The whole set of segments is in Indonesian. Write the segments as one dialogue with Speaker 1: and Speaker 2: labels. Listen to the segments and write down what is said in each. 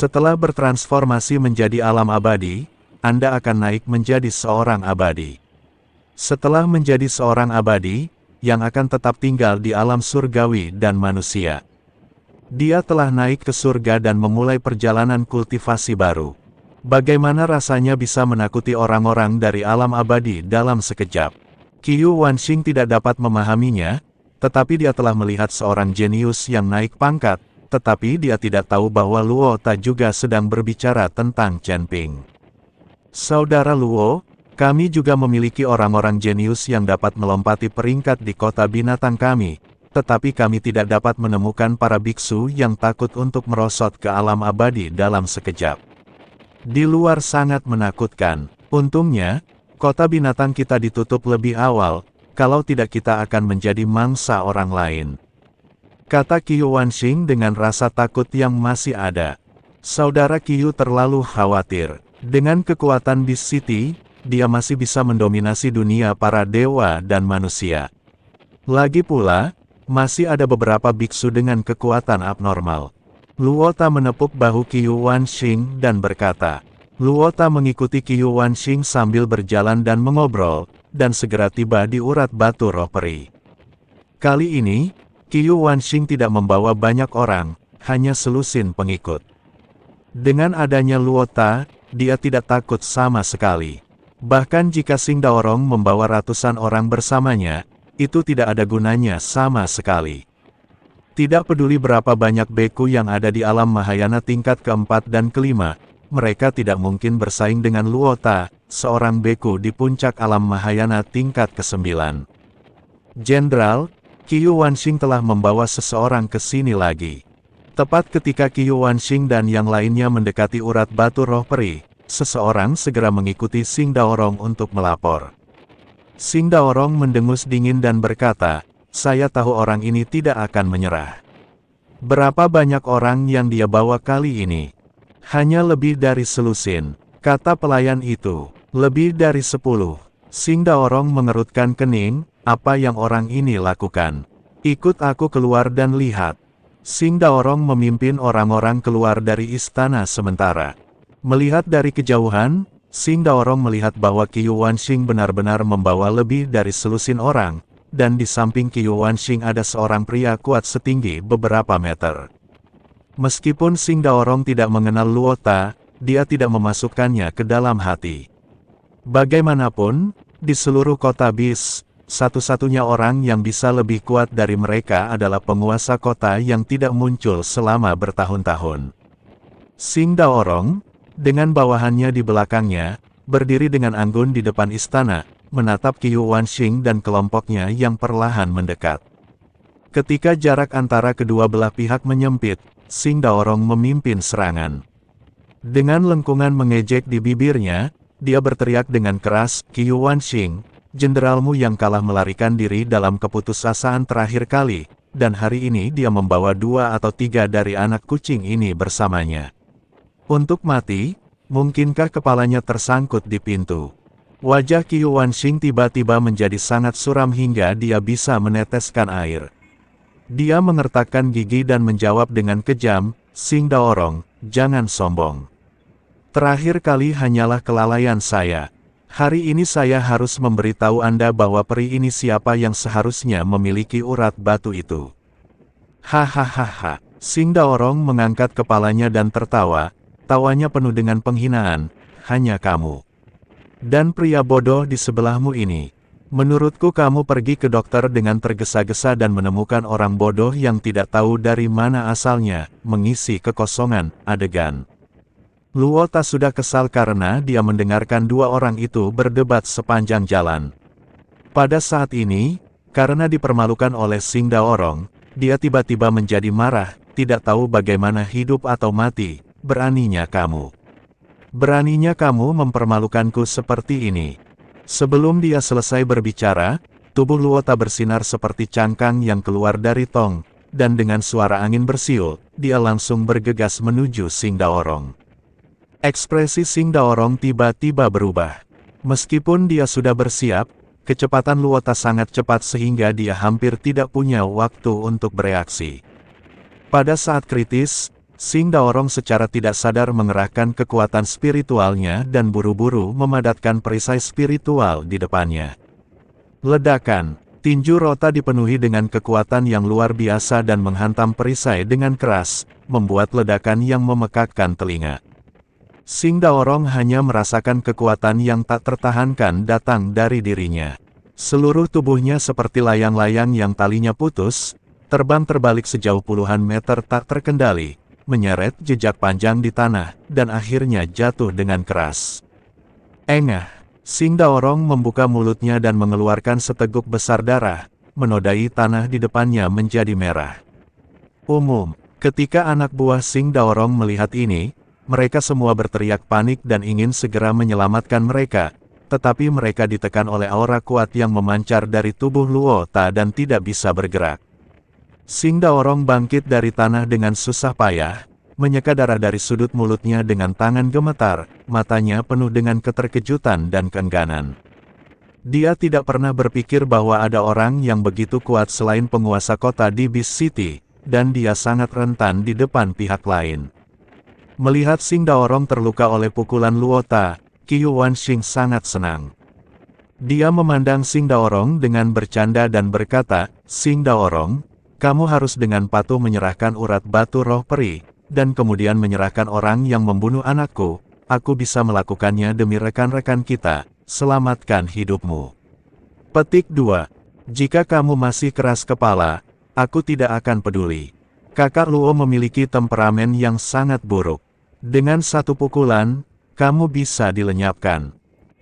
Speaker 1: Setelah bertransformasi menjadi alam abadi, Anda akan naik menjadi seorang abadi. Setelah menjadi seorang abadi, yang akan tetap tinggal di alam surgawi dan manusia. Dia telah naik ke surga dan memulai perjalanan kultivasi baru. Bagaimana rasanya bisa menakuti orang-orang dari alam abadi dalam sekejap? Qiu Wanxing tidak dapat memahaminya, tetapi dia telah melihat seorang jenius yang naik pangkat, tetapi dia tidak tahu bahwa Luo Ta juga sedang berbicara tentang Chen Ping. Saudara Luo, kami juga memiliki orang-orang jenius yang dapat melompati peringkat di kota binatang kami, tetapi kami tidak dapat menemukan para biksu yang takut untuk merosot ke alam abadi dalam sekejap. Di luar sangat menakutkan. Untungnya, kota binatang kita ditutup lebih awal, kalau tidak kita akan menjadi mangsa orang lain. Kata Qiu Wanxing dengan rasa takut yang masih ada. Saudara Qiu terlalu khawatir. Dengan kekuatan Beast City, dia masih bisa mendominasi dunia para dewa dan manusia. Lagi pula, masih ada beberapa biksu dengan kekuatan abnormal. Luo Ta menepuk bahu Qiu Wanxing dan berkata. Luo Ta mengikuti Qiu Wanxing sambil berjalan dan mengobrol, dan segera tiba di urat batu roh peri. Kali ini, Qiu Wanxing tidak membawa banyak orang, hanya selusin pengikut. Dengan adanya Luo Ta, dia tidak takut sama sekali. Bahkan jika Xing Daorong membawa ratusan orang bersamanya, itu tidak ada gunanya sama sekali. Tidak peduli berapa banyak beku yang ada di alam Mahayana tingkat keempat dan kelima, mereka tidak mungkin bersaing dengan Luo Ta, seorang beku di puncak alam Mahayana tingkat ke-9. Jenderal, Qiu Wanxing telah membawa seseorang ke sini lagi. Tepat ketika Qiu Wanxing dan yang lainnya mendekati urat batu roh peri, seseorang segera mengikuti Xing Daorong untuk melapor. Xing Daorong mendengus dingin dan berkata, saya tahu orang ini tidak akan menyerah. Berapa banyak orang yang dia bawa kali ini? Hanya lebih dari selusin, kata pelayan itu. Lebih dari 10. Xing Daorong mengerutkan kening, apa yang orang ini lakukan? Ikut aku keluar dan lihat. Xing Daorong memimpin orang-orang keluar dari istana sementara. Melihat dari kejauhan, Xing Daorong melihat bahwa Qiu Wanxing benar-benar membawa lebih dari selusin orang, dan di samping Qiu Wanxing ada seorang pria kuat setinggi beberapa meter. Meskipun Xing Daorong tidak mengenal Luo Ta, dia tidak memasukkannya ke dalam hati. Bagaimanapun, di seluruh kota Bis, satu-satunya orang yang bisa lebih kuat dari mereka adalah penguasa kota yang tidak muncul selama bertahun-tahun. Xing Daorong, dengan bawahannya di belakangnya, berdiri dengan anggun di depan istana, menatap Qiu Wanxing dan kelompoknya yang perlahan mendekat. Ketika jarak antara kedua belah pihak menyempit, Xing Daorong memimpin serangan. Dengan lengkungan mengejek di bibirnya, dia berteriak dengan keras, Qiu Wanxing, jenderalmu yang kalah melarikan diri dalam keputusasaan terakhir kali, dan hari ini dia membawa 2 atau 3 dari anak kucing ini bersamanya. Untuk mati, mungkinkah kepalanya tersangkut di pintu? Wajah Qiu Wanxing tiba-tiba menjadi sangat suram hingga dia bisa meneteskan air. Dia mengertakkan gigi dan menjawab dengan kejam, Xing Daorong, jangan sombong. Terakhir kali hanyalah kelalaian saya. Hari ini saya harus memberitahu Anda bahwa peri ini siapa yang seharusnya memiliki urat batu itu. Hahaha, Xing Daorong mengangkat kepalanya dan tertawa, tawanya penuh dengan penghinaan, hanya kamu. Dan pria bodoh di sebelahmu ini. Menurutku kamu pergi ke dokter dengan tergesa-gesa dan menemukan orang bodoh yang tidak tahu dari mana asalnya, mengisi kekosongan adegan. Luo Ta sudah kesal karena dia mendengarkan 2 orang itu berdebat sepanjang jalan. Pada saat ini, karena dipermalukan oleh Xing Daorong, dia tiba-tiba menjadi marah, tidak tahu bagaimana hidup atau mati, beraninya kamu. Beraninya kamu mempermalukanku seperti ini. Sebelum dia selesai berbicara, tubuh Luo Ta bersinar seperti cangkang yang keluar dari tong, dan dengan suara angin bersiul, dia langsung bergegas menuju Xing Daorong. Ekspresi Xing Daorong tiba-tiba berubah. Meskipun dia sudah bersiap, kecepatan Luo Ta sangat cepat sehingga dia hampir tidak punya waktu untuk bereaksi. Pada saat kritis, Xing Daorong secara tidak sadar mengerahkan kekuatan spiritualnya dan buru-buru memadatkan perisai spiritual di depannya. Ledakan, tinju rota dipenuhi dengan kekuatan yang luar biasa dan menghantam perisai dengan keras, membuat ledakan yang memekakkan telinga. Xing Daorong hanya merasakan kekuatan yang tak tertahankan datang dari dirinya. Seluruh tubuhnya seperti layang-layang yang talinya putus, terbang terbalik sejauh puluhan meter tak terkendali, menyeret jejak panjang di tanah, dan akhirnya jatuh dengan keras. Engah, Xing Daorong membuka mulutnya dan mengeluarkan seteguk besar darah, menodai tanah di depannya menjadi merah. Ketika anak buah Xing Daorong melihat ini, mereka semua berteriak panik dan ingin segera menyelamatkan mereka, tetapi mereka ditekan oleh aura kuat yang memancar dari tubuh Luo Ta dan tidak bisa bergerak. Xing Daorong bangkit dari tanah dengan susah payah, menyeka darah dari sudut mulutnya dengan tangan gemetar, matanya penuh dengan keterkejutan dan keengganan. Dia tidak pernah berpikir bahwa ada orang yang begitu kuat selain penguasa kota di Beast City, dan dia sangat rentan di depan pihak lain. Melihat Xing Daorong terluka oleh pukulan Luo Ta, Qiu Wanxing sangat senang. Dia memandang Xing Daorong dengan bercanda dan berkata, "Xing Daorong, kamu harus dengan patuh menyerahkan urat batu roh peri, dan kemudian menyerahkan orang yang membunuh anakku. Aku bisa melakukannya demi rekan-rekan kita, selamatkan hidupmu." Petik 2. Jika kamu masih keras kepala, aku tidak akan peduli. Kakak Luo memiliki temperamen yang sangat buruk. Dengan satu pukulan, kamu bisa dilenyapkan.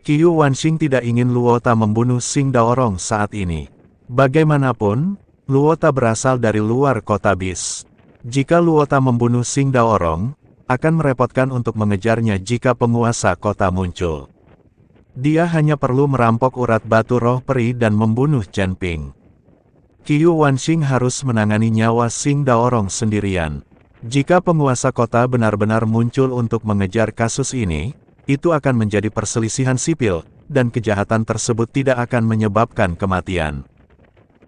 Speaker 1: Qiu Wanxing tidak ingin Luo Ta membunuh Xing Daorong saat ini. Bagaimanapun, Luo Ta berasal dari luar kota Beast. Jika Luo Ta membunuh Xing Daorong, akan merepotkan untuk mengejarnya jika penguasa kota muncul. Dia hanya perlu merampok urat batu roh peri dan membunuh Chen Ping. Qiu Wanxing harus menangani nyawa Xing Daorong sendirian. Jika penguasa kota benar-benar muncul untuk mengejar kasus ini, itu akan menjadi perselisihan sipil, dan kejahatan tersebut tidak akan menyebabkan kematian.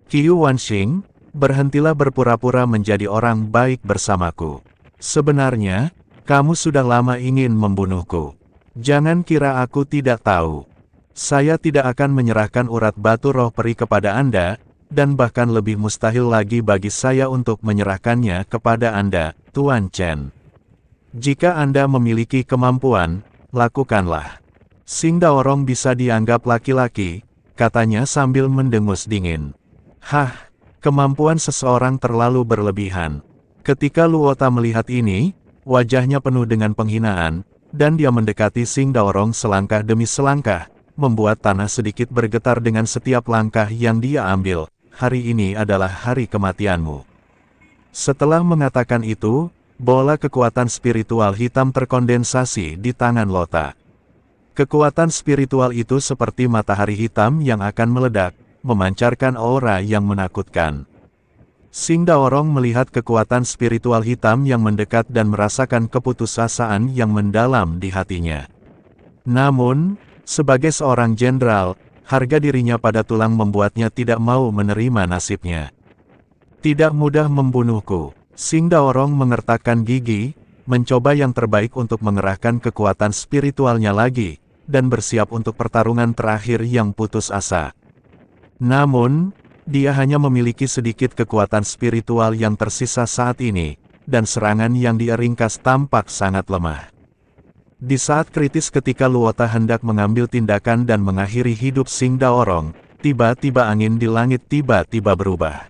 Speaker 1: Qiu Wanxing, berhentilah berpura-pura menjadi orang baik bersamaku. Sebenarnya, kamu sudah lama ingin membunuhku. Jangan kira aku tidak tahu. Saya tidak akan menyerahkan urat batu roh peri kepada Anda, dan bahkan lebih mustahil lagi bagi saya untuk menyerahkannya kepada Anda, Tuan Chen. Jika Anda memiliki kemampuan, lakukanlah. Xing Daorong bisa dianggap laki-laki, katanya sambil mendengus dingin. Hah, kemampuan seseorang terlalu berlebihan. Ketika Luo Ta melihat ini, wajahnya penuh dengan penghinaan, dan dia mendekati Xing Daorong selangkah demi selangkah, membuat tanah sedikit bergetar dengan setiap langkah yang dia ambil. Hari ini adalah hari kematianmu. Setelah mengatakan itu, bola kekuatan spiritual hitam terkondensasi di tangan Luo Ta. Kekuatan spiritual itu seperti matahari hitam yang akan meledak, memancarkan aura yang menakutkan. Xing Daorong melihat kekuatan spiritual hitam yang mendekat dan merasakan keputusasaan yang mendalam di hatinya. Namun, sebagai seorang jenderal, harga dirinya pada tulang membuatnya tidak mau menerima nasibnya. Tidak mudah membunuhku. Xing Daorong mengertakkan gigi, mencoba yang terbaik untuk mengerahkan kekuatan spiritualnya lagi, dan bersiap untuk pertarungan terakhir yang putus asa. Namun, dia hanya memiliki sedikit kekuatan spiritual yang tersisa saat ini, dan serangan yang dia ringkas tampak sangat lemah. Di saat kritis ketika Luo Ta hendak mengambil tindakan dan mengakhiri hidup Xing Daorong, tiba-tiba angin di langit tiba-tiba berubah.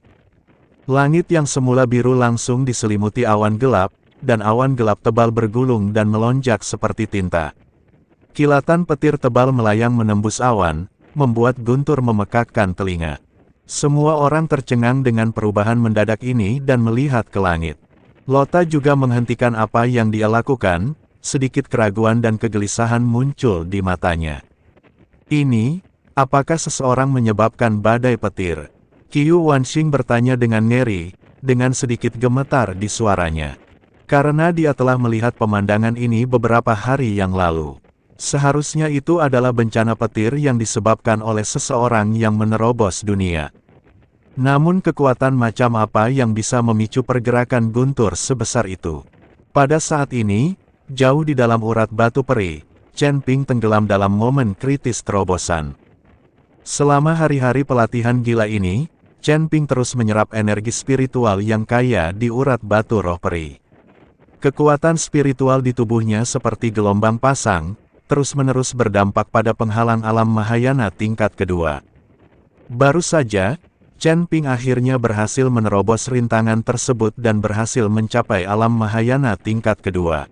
Speaker 1: Langit yang semula biru langsung diselimuti awan gelap, dan awan gelap tebal bergulung dan melonjak seperti tinta. Kilatan petir tebal melayang menembus awan, membuat guntur memekakkan telinga. Semua orang tercengang dengan perubahan mendadak ini dan melihat ke langit. Luo Ta juga menghentikan apa yang dia lakukan, sedikit keraguan dan kegelisahan muncul di matanya. Ini, apakah seseorang menyebabkan badai petir? Qiu Wanxing bertanya dengan ngeri, dengan sedikit gemetar di suaranya. Karena dia telah melihat pemandangan ini beberapa hari yang lalu. Seharusnya itu adalah bencana petir yang disebabkan oleh seseorang yang menerobos dunia. Namun kekuatan macam apa yang bisa memicu pergerakan guntur sebesar itu? Pada saat ini, jauh di dalam urat batu peri, Chen Ping tenggelam dalam momen kritis terobosan. Selama hari-hari pelatihan gila ini, Chen Ping terus menyerap energi spiritual yang kaya di urat batu roh peri. Kekuatan spiritual di tubuhnya seperti gelombang pasang, terus-menerus berdampak pada penghalang alam Mahayana tingkat kedua. Baru saja, Chen Ping akhirnya berhasil menerobos rintangan tersebut dan berhasil mencapai alam Mahayana tingkat kedua.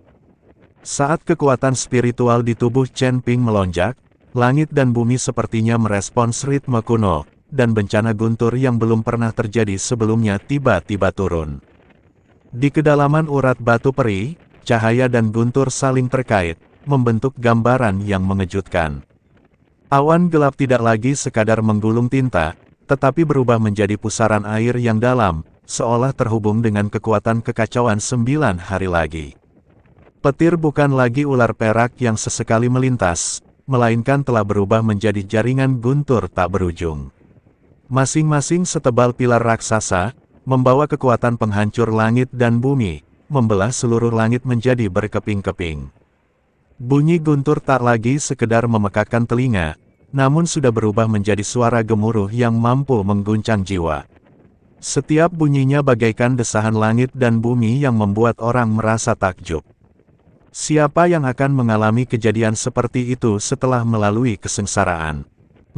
Speaker 1: Saat kekuatan spiritual di tubuh Chen Ping melonjak, langit dan bumi sepertinya merespons ritme kuno, dan bencana guntur yang belum pernah terjadi sebelumnya tiba-tiba turun. Di kedalaman urat batu peri, cahaya dan guntur saling terkait, membentuk gambaran yang mengejutkan. Awan gelap tidak lagi sekadar menggulung tinta, tetapi berubah menjadi pusaran air yang dalam, seolah terhubung dengan kekuatan kekacauan 9 hari lagi. Petir bukan lagi ular perak yang sesekali melintas, melainkan telah berubah menjadi jaringan guntur tak berujung. Masing-masing setebal pilar raksasa, membawa kekuatan penghancur langit dan bumi, membelah seluruh langit menjadi berkeping-keping. Bunyi guntur tak lagi sekedar memekakkan telinga, namun sudah berubah menjadi suara gemuruh yang mampu mengguncang jiwa. Setiap bunyinya bagaikan desahan langit dan bumi yang membuat orang merasa takjub. Siapa yang akan mengalami kejadian seperti itu setelah melalui kesengsaraan?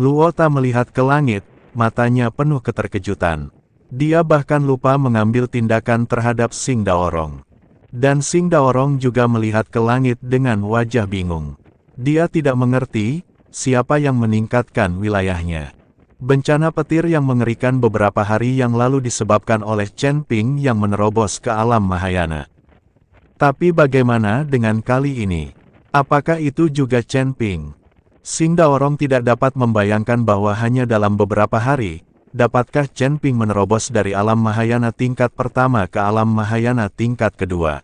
Speaker 1: Luota melihat ke langit, matanya penuh keterkejutan. Dia bahkan lupa mengambil tindakan terhadap Sing Daorong. Dan Sing Daorong juga melihat ke langit dengan wajah bingung. Dia tidak mengerti siapa yang meningkatkan wilayahnya. Bencana petir yang mengerikan beberapa hari yang lalu disebabkan oleh Chen Ping yang menerobos ke alam Mahayana. Tapi bagaimana dengan kali ini? Apakah itu juga Chen Ping? Sing Daorong tidak dapat membayangkan bahwa hanya dalam beberapa hari, dapatkah Chen Ping menerobos dari alam Mahayana tingkat pertama ke alam Mahayana tingkat kedua?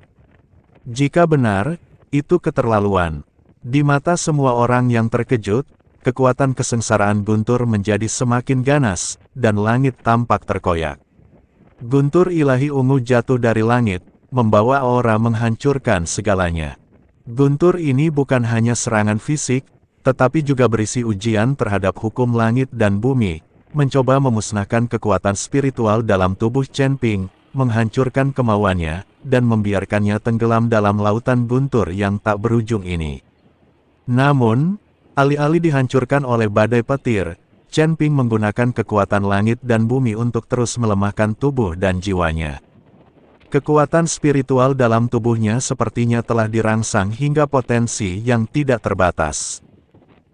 Speaker 1: Jika benar, itu keterlaluan. Di mata semua orang yang terkejut, kekuatan kesengsaraan guntur menjadi semakin ganas, dan langit tampak terkoyak. Guntur ilahi ungu jatuh dari langit, membawa aura menghancurkan segalanya. Guntur ini bukan hanya serangan fisik, tetapi juga berisi ujian terhadap hukum langit dan bumi, mencoba memusnahkan kekuatan spiritual dalam tubuh Chen Ping, menghancurkan kemauannya, dan membiarkannya tenggelam dalam lautan guntur yang tak berujung ini. Namun, alih-alih dihancurkan oleh badai petir, Chen Ping menggunakan kekuatan langit dan bumi untuk terus melemahkan tubuh dan jiwanya. Kekuatan spiritual dalam tubuhnya sepertinya telah dirangsang hingga potensi yang tidak terbatas.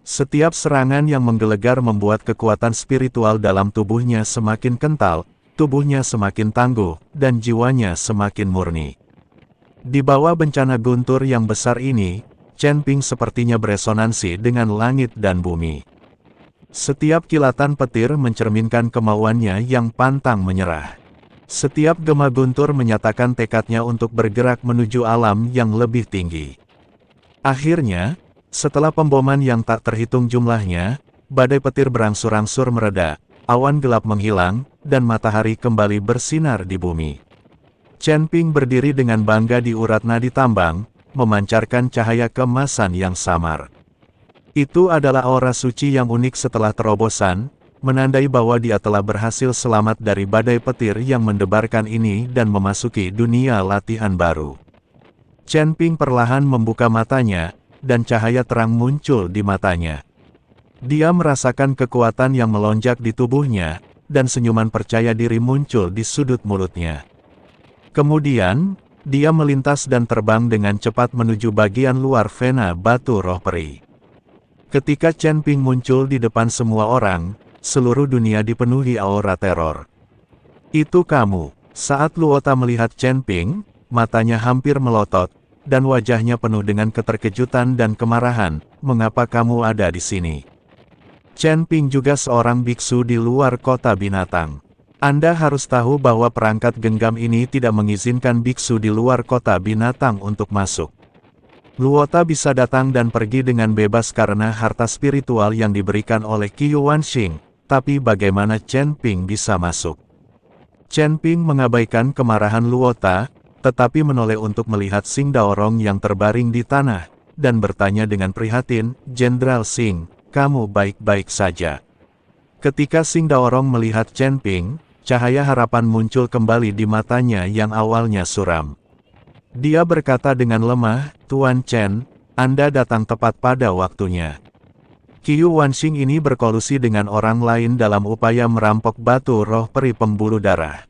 Speaker 1: Setiap serangan yang menggelegar membuat kekuatan spiritual dalam tubuhnya semakin kental, tubuhnya semakin tangguh, dan jiwanya semakin murni. Di bawah bencana guntur yang besar ini, Chen Ping sepertinya beresonansi dengan langit dan bumi. Setiap kilatan petir mencerminkan kemauannya yang pantang menyerah. Setiap gema guntur menyatakan tekadnya untuk bergerak menuju alam yang lebih tinggi. Akhirnya, setelah pemboman yang tak terhitung jumlahnya, badai petir berangsur-angsur mereda, awan gelap menghilang, dan matahari kembali bersinar di bumi. Chen Ping berdiri dengan bangga di urat nadi tambang, memancarkan cahaya keemasan yang samar. Itu adalah aura suci yang unik setelah terobosan, menandai bahwa dia telah berhasil selamat dari badai petir yang mendebarkan ini dan memasuki dunia latihan baru. Chen Ping perlahan membuka matanya, dan cahaya terang muncul di matanya. Dia merasakan kekuatan yang melonjak di tubuhnya, dan senyuman percaya diri muncul di sudut mulutnya. Kemudian, dia melintas dan terbang dengan cepat menuju bagian luar vena batu roh peri. Ketika Chen Ping muncul di depan semua orang, seluruh dunia dipenuhi aura teror. Itu kamu. Saat Luota melihat Chen Ping, matanya hampir melotot, dan wajahnya penuh dengan keterkejutan dan kemarahan. Mengapa kamu ada di sini? Chen Ping juga seorang biksu di luar kota binatang. Anda harus tahu bahwa perangkat genggam ini tidak mengizinkan biksu di luar kota binatang untuk masuk. Luota bisa datang dan pergi dengan bebas karena harta spiritual yang diberikan oleh Qiu Wanxing, tapi bagaimana Chen Ping bisa masuk? Chen Ping mengabaikan kemarahan Luota, tetapi menoleh untuk melihat Sing Daorong yang terbaring di tanah, dan bertanya dengan prihatin, "Jenderal Sing, kamu baik-baik saja?" Ketika Sing Daorong melihat Chen Ping, cahaya harapan muncul kembali di matanya yang awalnya suram. Dia berkata dengan lemah, "Tuan Chen, Anda datang tepat pada waktunya." Qiu Wanxing ini berkolusi dengan orang lain dalam upaya merampok batu roh peri pembuluh darah.